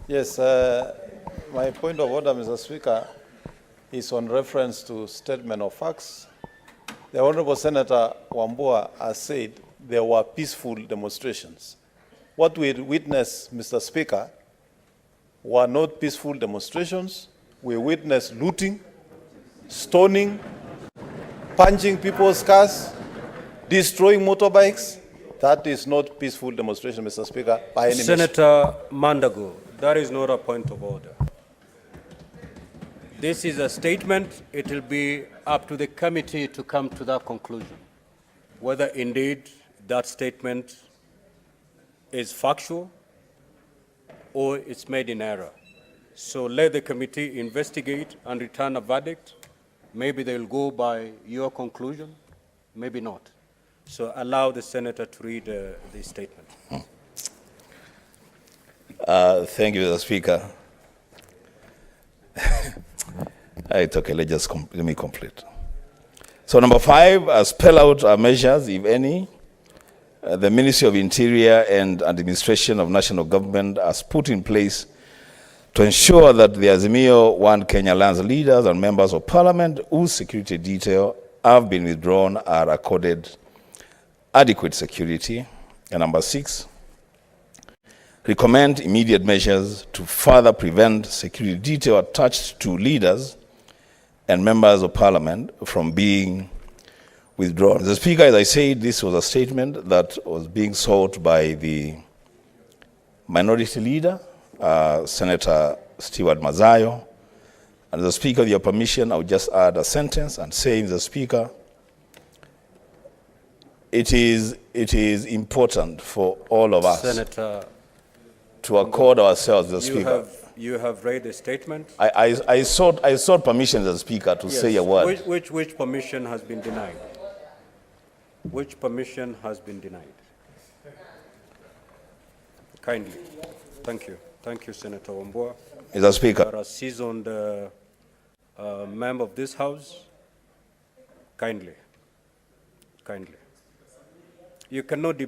Yes, my point of order, Mr. Speaker, is on reference to statement of facts. The Honorable Senator Wambua has said there were peaceful demonstrations. What we witnessed, Mr. Speaker, were not peaceful demonstrations. We witnessed looting, stoning, punching people's cars, destroying motorbikes. That is not peaceful demonstration, Mr. Speaker, by any means. Senator Mandago, that is not a point of order. This is a statement. It will be up to the committee to come to that conclusion, whether indeed that statement is factual or it's made in error. So let the committee investigate and return a verdict. Maybe they'll go by your conclusion, maybe not. So allow the senator to read the statement. Thank you, Mr. Speaker. It's okay, let me complete. So number 5, spell out our measures, if any, the Ministry of Interior and Administration of National Government has put in place to ensure that the Azimio One Kenya Alliance leaders and members of Parliament whose security detail have been withdrawn are accorded adequate security. And number 6, recommend immediate measures to further prevent security detail attached to leaders and members of Parliament from being withdrawn. Mr. Speaker, as I said, this was a statement that was being sought by the minority leader, Senator Stewart Mazayo. And the Speaker, with your permission, I would just add a sentence and say, Mr. Speaker, it is important for all of us, Senator, to accord ourselves, Mr. Speaker. You have read the statement? I sought permission, Mr. Speaker, to say a word. Which permission has been denied? Which permission has been denied? Kindly. Thank you. Thank you, Senator Wambua. Mr. Speaker. You are a seasoned member of this House. Kindly. Kindly. You cannot